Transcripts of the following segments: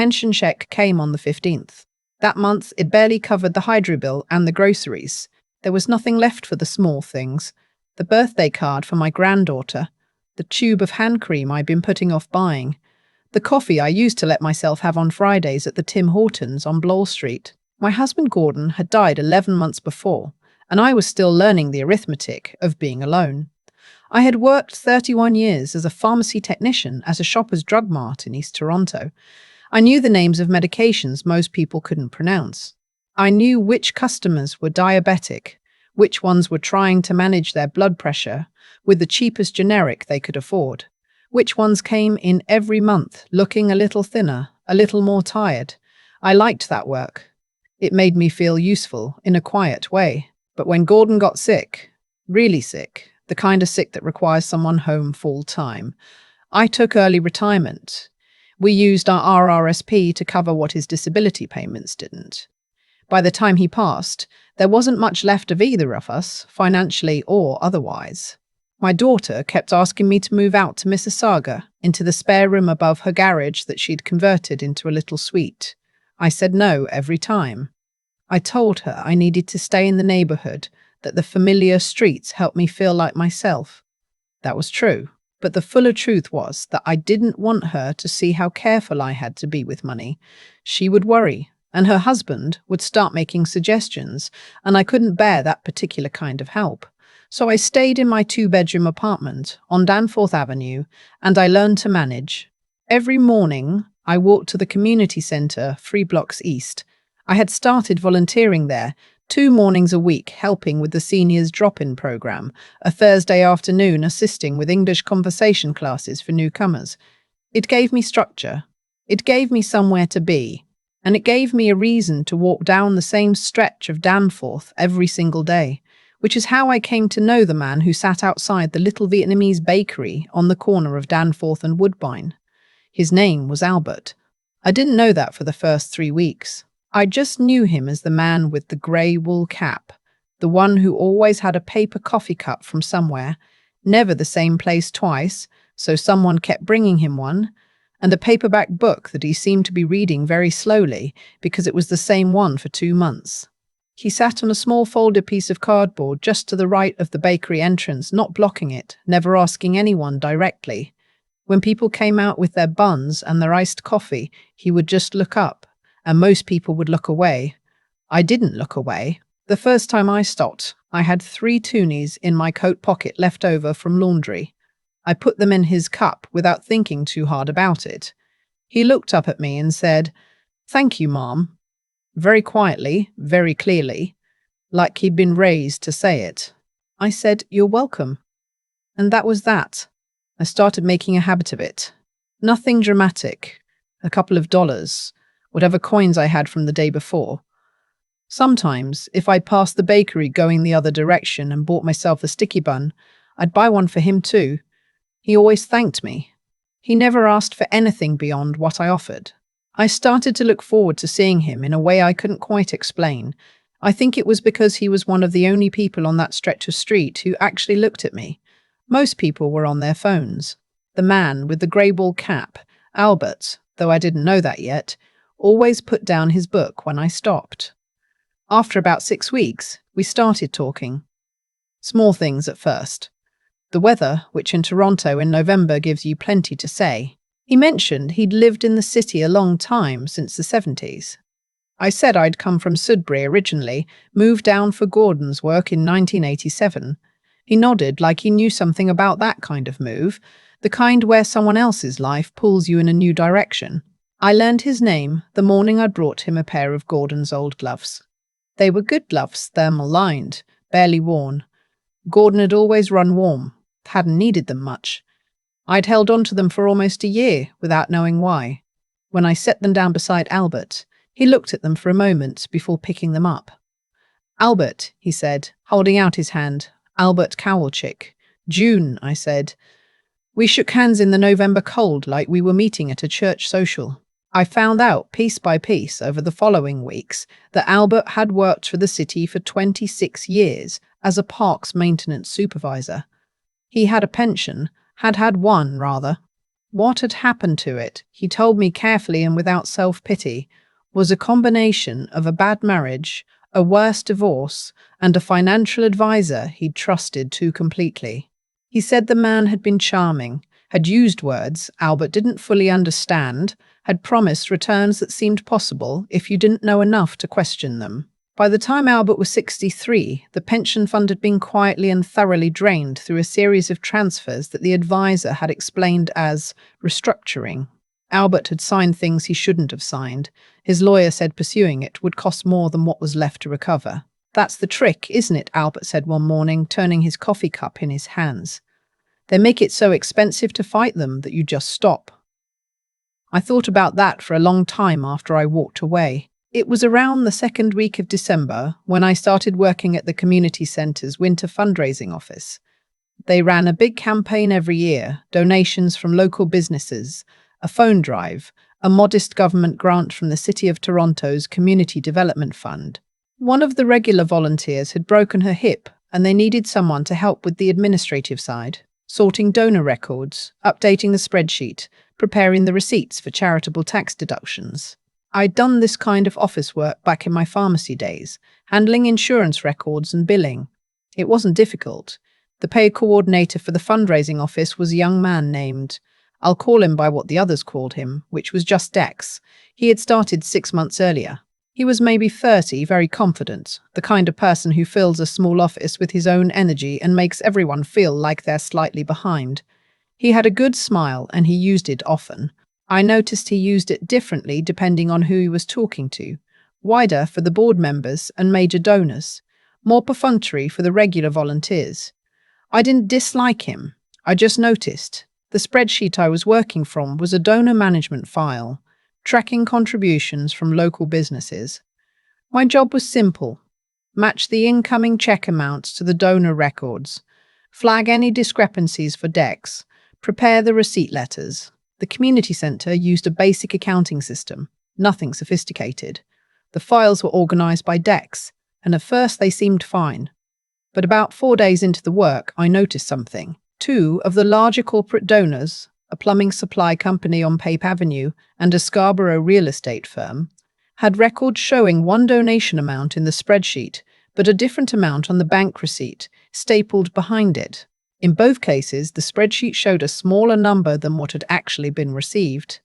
Pension check came on the 15th. That month, it barely covered the hydro bill and the groceries. There was nothing left for the small things. The birthday card for my granddaughter, the tube of hand cream I'd been putting off buying, the coffee I used to let myself have on Fridays at the Tim Hortons on Bloor Street. My husband Gordon had died 11 months before, and I was still learning the arithmetic of being alone. I had worked 31 years as a pharmacy technician at a Shoppers Drug Mart in East Toronto. I knew the names of medications most people couldn't pronounce. I knew which customers were diabetic, which ones were trying to manage their blood pressure with the cheapest generic they could afford, which ones came in every month looking a little thinner, a little more tired. I liked that work. It made me feel useful in a quiet way. But when Gordon got sick, really sick, the kind of sick that requires someone home full time, I took early retirement. We used our RRSP to cover what his disability payments didn't. By the time he passed, there wasn't much left of either of us, financially or otherwise. My daughter kept asking me to move out to Mississauga, into the spare room above her garage that she'd converted into a little suite. I said no every time. I told her I needed to stay in the neighborhood, that the familiar streets helped me feel like myself. That was true, but the fuller truth was that I didn't want her to see how careful I had to be with money. She would worry, and her husband would start making suggestions, and I couldn't bear that particular kind of help. So I stayed in my 2-bedroom apartment on Danforth Avenue, and I learned to manage. Every morning, I walked to the community centre 3 blocks east. I had started volunteering there 2 mornings a week, helping with the seniors drop-in program, a Thursday afternoon assisting with English conversation classes for newcomers. It gave me structure. It gave me somewhere to be. And it gave me a reason to walk down the same stretch of Danforth every single day, which is how I came to know the man who sat outside the little Vietnamese bakery on the corner of Danforth and Woodbine. His name was Albert. I didn't know that for the first 3 weeks. I just knew him as the man with the grey wool cap, the one who always had a paper coffee cup from somewhere, never the same place twice, so someone kept bringing him one, and a paperback book that he seemed to be reading very slowly because it was the same one for 2 months. He sat on a small folded piece of cardboard just to the right of the bakery entrance, not blocking it, never asking anyone directly. When people came out with their buns and their iced coffee, he would just look up, and most people would look away. I didn't look away. The first time I stopped, I had 3 toonies in my coat pocket left over from laundry. I put them in his cup without thinking too hard about it. He looked up at me and said, "Thank you, Mom." Very quietly, very clearly, like he'd been raised to say it. I said, "You're welcome." And that was that. I started making a habit of it. Nothing dramatic. A couple of dollars, whatever coins I had from the day before. Sometimes, if I'd passed the bakery going the other direction and bought myself a sticky bun, I'd buy one for him too. He always thanked me. He never asked for anything beyond what I offered. I started to look forward to seeing him in a way I couldn't quite explain. I think it was because he was one of the only people on that stretch of street who actually looked at me. Most people were on their phones. The man with the grey wool cap, Albert, though I didn't know that yet, always put down his book when I stopped. After about 6 weeks, we started talking. Small things at first. The weather, which in Toronto in November gives you plenty to say. He mentioned he'd lived in the city a long time, since the 70s. I said I'd come from Sudbury originally, moved down for Gordon's work in 1987. He nodded like he knew something about that kind of move, the kind where someone else's life pulls you in a new direction. I learned his name the morning I brought him a pair of Gordon's old gloves. They were good gloves, thermal-lined, barely worn. Gordon had always run warm, hadn't needed them much. I'd held on to them for almost a year without knowing why. When I set them down beside Albert, he looked at them for a moment before picking them up. "Albert," he said, holding out his hand. "Albert Kowalczyk." "June," I said. We shook hands in the November cold like we were meeting at a church social. I found out, piece by piece, over the following weeks, that Albert had worked for the city for 26 years as a parks maintenance supervisor. He had a pension, had one rather. What had happened to it, he told me carefully and without self-pity, was a combination of a bad marriage, a worse divorce, and a financial advisor he'd trusted too completely. He said the man had been charming, had used words Albert didn't fully understand, had promised returns that seemed possible if you didn't know enough to question them. By the time Albert was 63, the pension fund had been quietly and thoroughly drained through a series of transfers that the advisor had explained as restructuring. Albert had signed things he shouldn't have signed. His lawyer said pursuing it would cost more than what was left to recover. "That's the trick, isn't it?" Albert said one morning, turning his coffee cup in his hands. "They make it so expensive to fight them that you just stop." I thought about that for a long time after I walked away. It was around the second week of December when I started working at the community centre's winter fundraising office. They ran a big campaign every year, donations from local businesses, a phone drive, a modest government grant from the City of Toronto's Community Development Fund. One of the regular volunteers had broken her hip, and they needed someone to help with the administrative side, sorting donor records, updating the spreadsheet, preparing the receipts for charitable tax deductions. I'd done this kind of office work back in my pharmacy days, handling insurance records and billing. It wasn't difficult. The pay coordinator for the fundraising office was a young man named, I'll call him by what the others called him, which was just Dex. He had started 6 months earlier. He was maybe 30, very confident, the kind of person who fills a small office with his own energy and makes everyone feel like they're slightly behind. He had a good smile and he used it often. I noticed he used it differently depending on who he was talking to. Wider for the board members and major donors, more perfunctory for the regular volunteers. I didn't dislike him. I just noticed. The spreadsheet I was working from was a donor management file, tracking contributions from local businesses. My job was simple. Match the incoming check amounts to the donor records, flag any discrepancies for Dex, prepare the receipt letters. The community centre used a basic accounting system, nothing sophisticated. The files were organised by Dex, and at first they seemed fine. But about 4 days into the work, I noticed something. 2 of the larger corporate donors, a plumbing supply company on Payback Avenue and a Scarborough real estate firm, had records showing one donation amount in the spreadsheet, but a different amount on the bank receipt, stapled behind it. In both cases, the spreadsheet showed a smaller number than what had actually been received.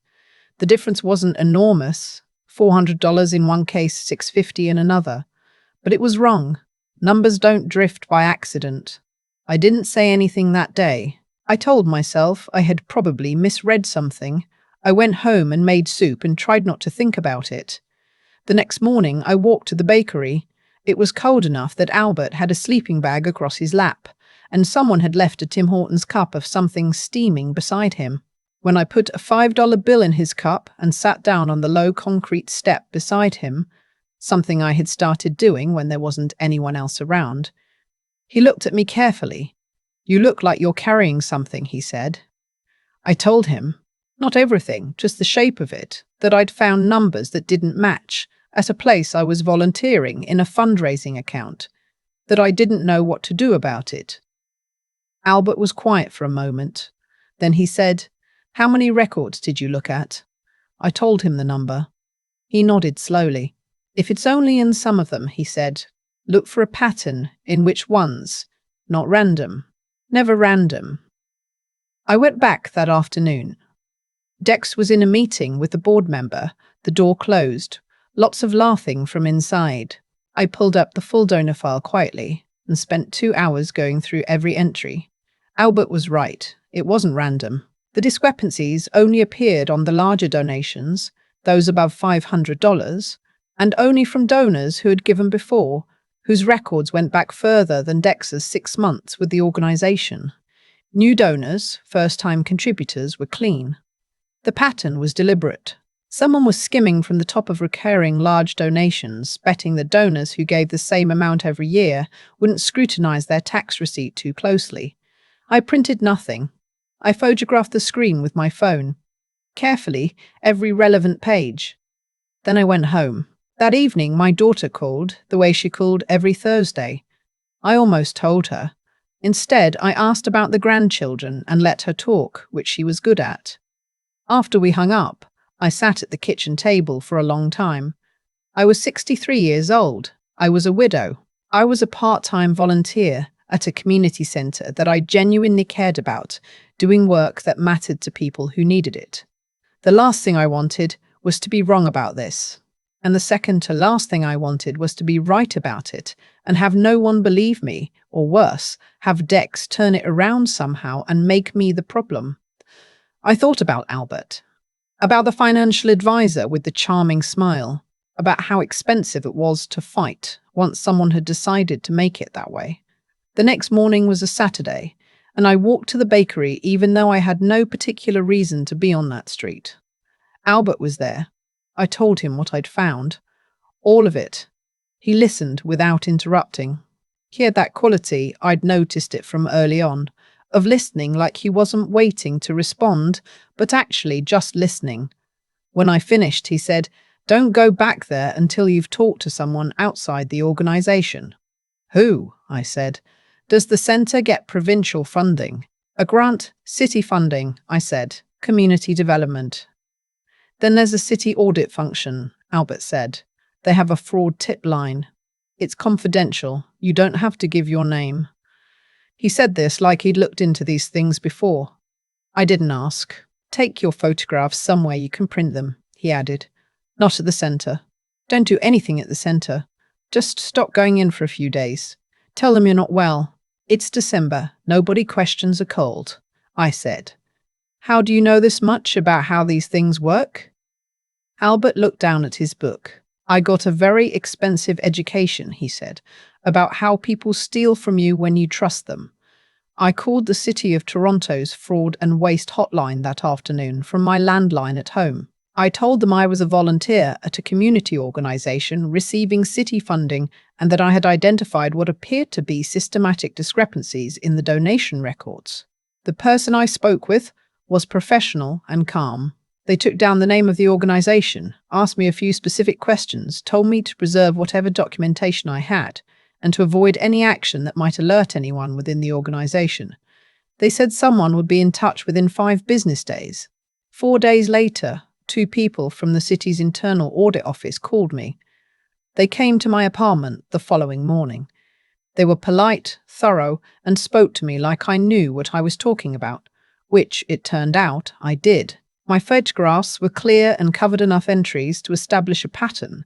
The difference wasn't enormous, $400 in one case, $650 in another. But it was wrong. Numbers don't drift by accident. I didn't say anything that day. I told myself I had probably misread something. I went home and made soup and tried not to think about it. The next morning, I walked to the bakery. It was cold enough that Albert had a sleeping bag across his lap, and someone had left a Tim Hortons cup of something steaming beside him. When I put a $5 bill in his cup and sat down on the low concrete step beside him, something I had started doing when there wasn't anyone else around, he looked at me carefully. "You look like you're carrying something," he said. I told him, not everything, just the shape of it, that I'd found numbers that didn't match at a place I was volunteering in a fundraising account, that I didn't know what to do about it. Albert was quiet for a moment. Then he said, "How many records did you look at?" I told him the number. He nodded slowly. "If it's only in some of them," he said, "look for a pattern in which ones, not random, never random." I went back that afternoon. Dex was in a meeting with a board member, the door closed, lots of laughing from inside. I pulled up the full donor file quietly and spent 2 hours going through every entry. Albert was right. It wasn't random. The discrepancies only appeared on the larger donations, those above $500, and only from donors who had given before, whose records went back further than Dex's 6 months with the organisation. New donors, first-time contributors, were clean. The pattern was deliberate. Someone was skimming from the top of recurring large donations, betting that donors who gave the same amount every year wouldn't scrutinise their tax receipt too closely. I printed nothing. I photographed the screen with my phone. Carefully, every relevant page. Then I went home. That evening, my daughter called, the way she called every Thursday. I almost told her. Instead, I asked about the grandchildren and let her talk, which she was good at. After we hung up, I sat at the kitchen table for a long time. I was 63 years old. I was a widow. I was a part-time volunteer at a community centre that I genuinely cared about, doing work that mattered to people who needed it. The last thing I wanted was to be wrong about this. And the second to last thing I wanted was to be right about it and have no one believe me, or worse, have Dex turn it around somehow and make me the problem. I thought about Albert, about the financial advisor with the charming smile, about how expensive it was to fight once someone had decided to make it that way. The next morning was a Saturday, and I walked to the bakery even though I had no particular reason to be on that street. Albert was there. I told him what I'd found. All of it. He listened without interrupting. He had that quality, I'd noticed it from early on, of listening like he wasn't waiting to respond, but actually just listening. When I finished, he said, "Don't go back there until you've talked to someone outside the organisation." "Who?" I said. "Does the centre get provincial funding?" "A grant, city funding," I said. "Community development." "Then there's a city audit function," Albert said. "They have a fraud tip line. It's confidential. You don't have to give your name." He said this like he'd looked into these things before. I didn't ask. "Take your photographs somewhere you can print them," he added. "Not at the centre. Don't do anything at the centre. Just stop going in for a few days. Tell them you're not well. It's December. Nobody questions a cold," I said. "How do you know this much about how these things work?" Albert looked down at his book. "I got a very expensive education," he said, "about how people steal from you when you trust them. I called the City of Toronto's fraud and waste hotline that afternoon from my landline at home. I told them I was a volunteer at a community organisation receiving city funding and that I had identified what appeared to be systematic discrepancies in the donation records. The person I spoke with was professional and calm. They took down the name of the organisation, asked me a few specific questions, told me to preserve whatever documentation I had, and to avoid any action that might alert anyone within the organisation. They said someone would be in touch within 5 business days. 4 days later, 2 people from the city's internal audit office called me. They came to my apartment the following morning. They were polite, thorough, and spoke to me like I knew what I was talking about, which, it turned out, I did. My photographs were clear and covered enough entries to establish a pattern.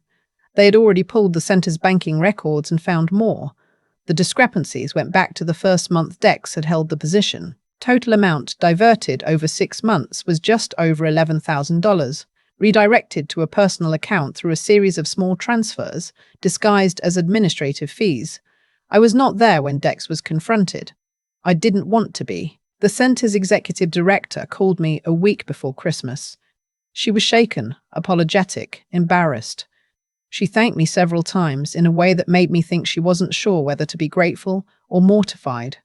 They had already pulled the centre's banking records and found more. The discrepancies went back to the first month Dex had held the position. Total amount diverted over 6 months was just over $11,000, redirected to a personal account through a series of small transfers, disguised as administrative fees. I was not there when Dex was confronted. I didn't want to be. The centre's executive director called me a week before Christmas. She was shaken, apologetic, embarrassed. She thanked me several times in a way that made me think she wasn't sure whether to be grateful or mortified.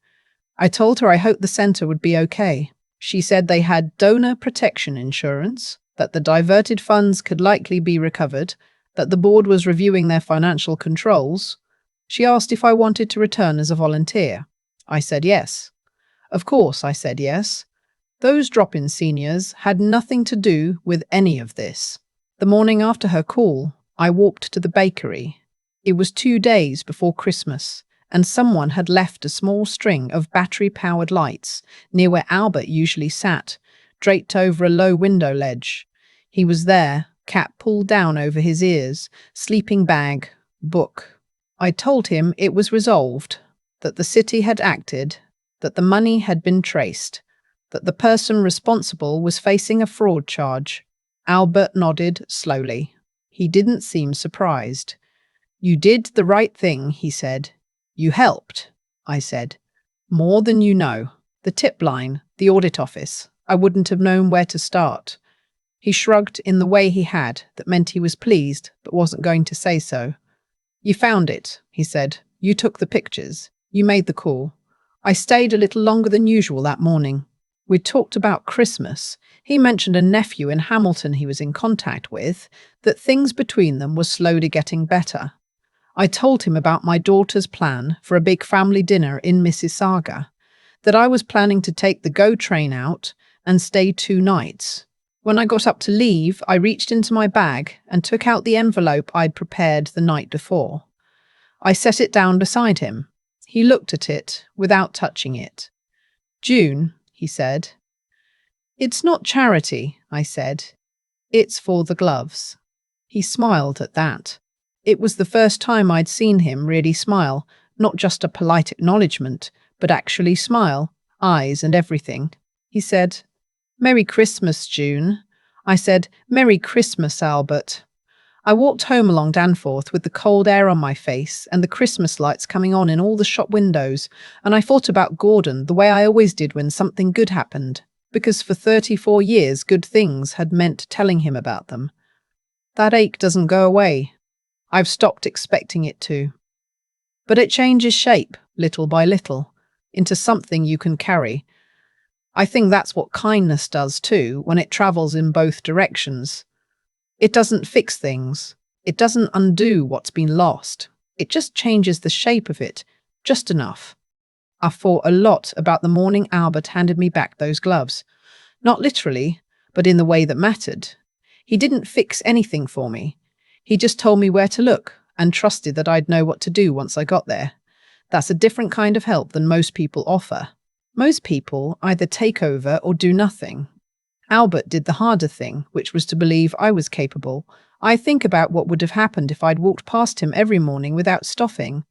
I told her I hoped the centre would be okay. She said they had donor protection insurance, that the diverted funds could likely be recovered, that the board was reviewing their financial controls. She asked if I wanted to return as a volunteer. I said yes. Of course, I said yes. Those drop-in seniors had nothing to do with any of this. The morning after her call, I walked to the bakery. It was 2 days before Christmas, and someone had left a small string of battery-powered lights near where Albert usually sat, draped over a low window ledge. He was there, cap pulled down over his ears, sleeping bag, book. I told him it was resolved, that the city had acted, that the money had been traced, that the person responsible was facing a fraud charge. Albert nodded slowly. He didn't seem surprised. "You did the right thing," he said. "You helped," I said. "More than you know. The tip line, the audit office. I wouldn't have known where to start." He shrugged in the way he had, that meant he was pleased, but wasn't going to say so. "You found it," he said. "You took the pictures. You made the call." I stayed a little longer than usual that morning. We talked about Christmas. He mentioned a nephew in Hamilton he was in contact with, that things between them were slowly getting better. I told him about my daughter's plan for a big family dinner in Mississauga, that I was planning to take the GO train out and stay 2 nights. When I got up to leave, I reached into my bag and took out the envelope I'd prepared the night before. I set it down beside him. He looked at it without touching it. "June," he said. "It's not charity," I said. "It's for the gloves." He smiled at that. It was the first time I'd seen him really smile, not just a polite acknowledgement, but actually smile, eyes and everything. He said, "Merry Christmas, June." I said, "Merry Christmas, Albert." I walked home along Danforth with the cold air on my face and the Christmas lights coming on in all the shop windows, and I thought about Gordon the way I always did when something good happened, because for 34 years good things had meant telling him about them. That ache doesn't go away. I've stopped expecting it to. But it changes shape, little by little, into something you can carry. I think that's what kindness does too, when it travels in both directions. It doesn't fix things. It doesn't undo what's been lost. It just changes the shape of it, just enough. I thought a lot about the morning Albert handed me back those gloves. Not literally, but in the way that mattered. He didn't fix anything for me. He just told me where to look and trusted that I'd know what to do once I got there. That's a different kind of help than most people offer. Most people either take over or do nothing. Albert did the harder thing, which was to believe I was capable. I think about what would have happened if I'd walked past him every morning without stopping.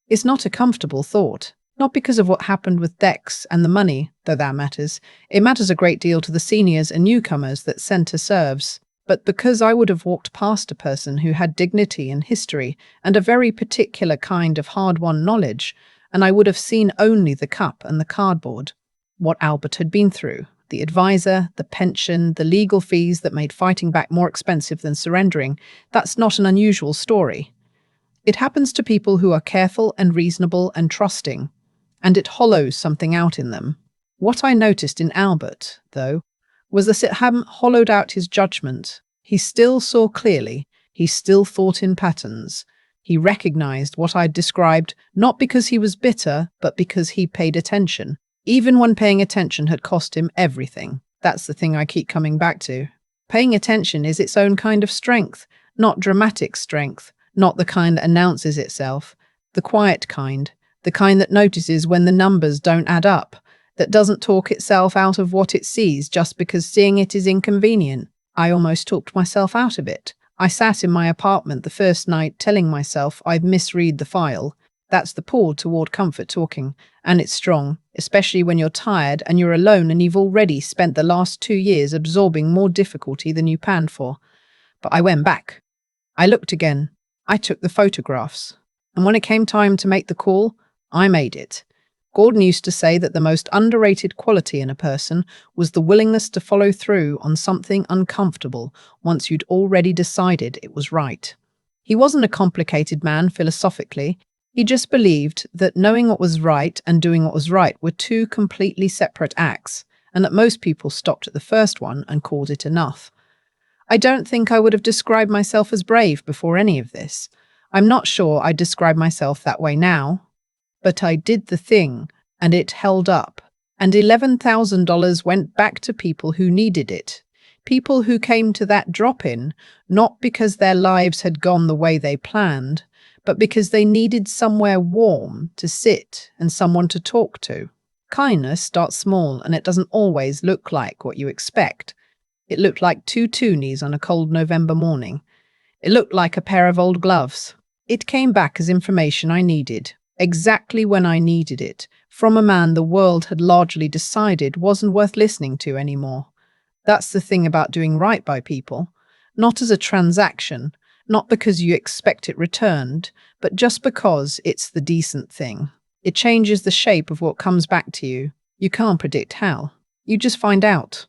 It's not a comfortable thought. Not because of what happened with Dex and the money, though that matters. It matters a great deal to the seniors and newcomers that Centre serves. But because I would have walked past a person who had dignity and history and a very particular kind of hard-won knowledge, and I would have seen only the cup and the cardboard. What Albert had been through. The advisor, the pension, the legal fees that made fighting back more expensive than surrendering. That's not an unusual story. It happens to people who are careful and reasonable and trusting, and it hollows something out in them. What I noticed in Albert, though, was that it hadn't hollowed out his judgment. He still saw clearly, he still thought in patterns. He recognized what I'd described, not because he was bitter, but because he paid attention. Even when paying attention had cost him everything. That's the thing I keep coming back to. Paying attention is its own kind of strength, not dramatic strength, not the kind that announces itself, the quiet kind, the kind that notices when the numbers don't add up, that doesn't talk itself out of what it sees just because seeing it is inconvenient. I almost talked myself out of it. I sat in my apartment the first night telling myself I'd misread the file. That's the pull toward comfort talking, and it's strong, especially when you're tired and you're alone and you've already spent the last 2 years absorbing more difficulty than you planned for. But I went back. I looked again. I took the photographs. And when it came time to make the call, I made it. Gordon used to say that the most underrated quality in a person was the willingness to follow through on something uncomfortable once you'd already decided it was right. He wasn't a complicated man philosophically. He just believed that knowing what was right and doing what was right were two completely separate acts, and that most people stopped at the first one and called it enough. I don't think I would have described myself as brave before any of this. I'm not sure I'd describe myself that way now. But I did the thing, and it held up. And $11,000 went back to people who needed it. People who came to that drop-in, not because their lives had gone the way they planned, but because they needed somewhere warm to sit and someone to talk to. Kindness starts small, and it doesn't always look like what you expect. It looked like 2 toonies on a cold November morning. It looked like a pair of old gloves. It came back as information I needed, exactly when I needed it, from a man the world had largely decided wasn't worth listening to anymore. That's the thing about doing right by people. Not as a transaction, not because you expect it returned, but just because it's the decent thing. It changes the shape of what comes back to you. You can't predict how. You just find out.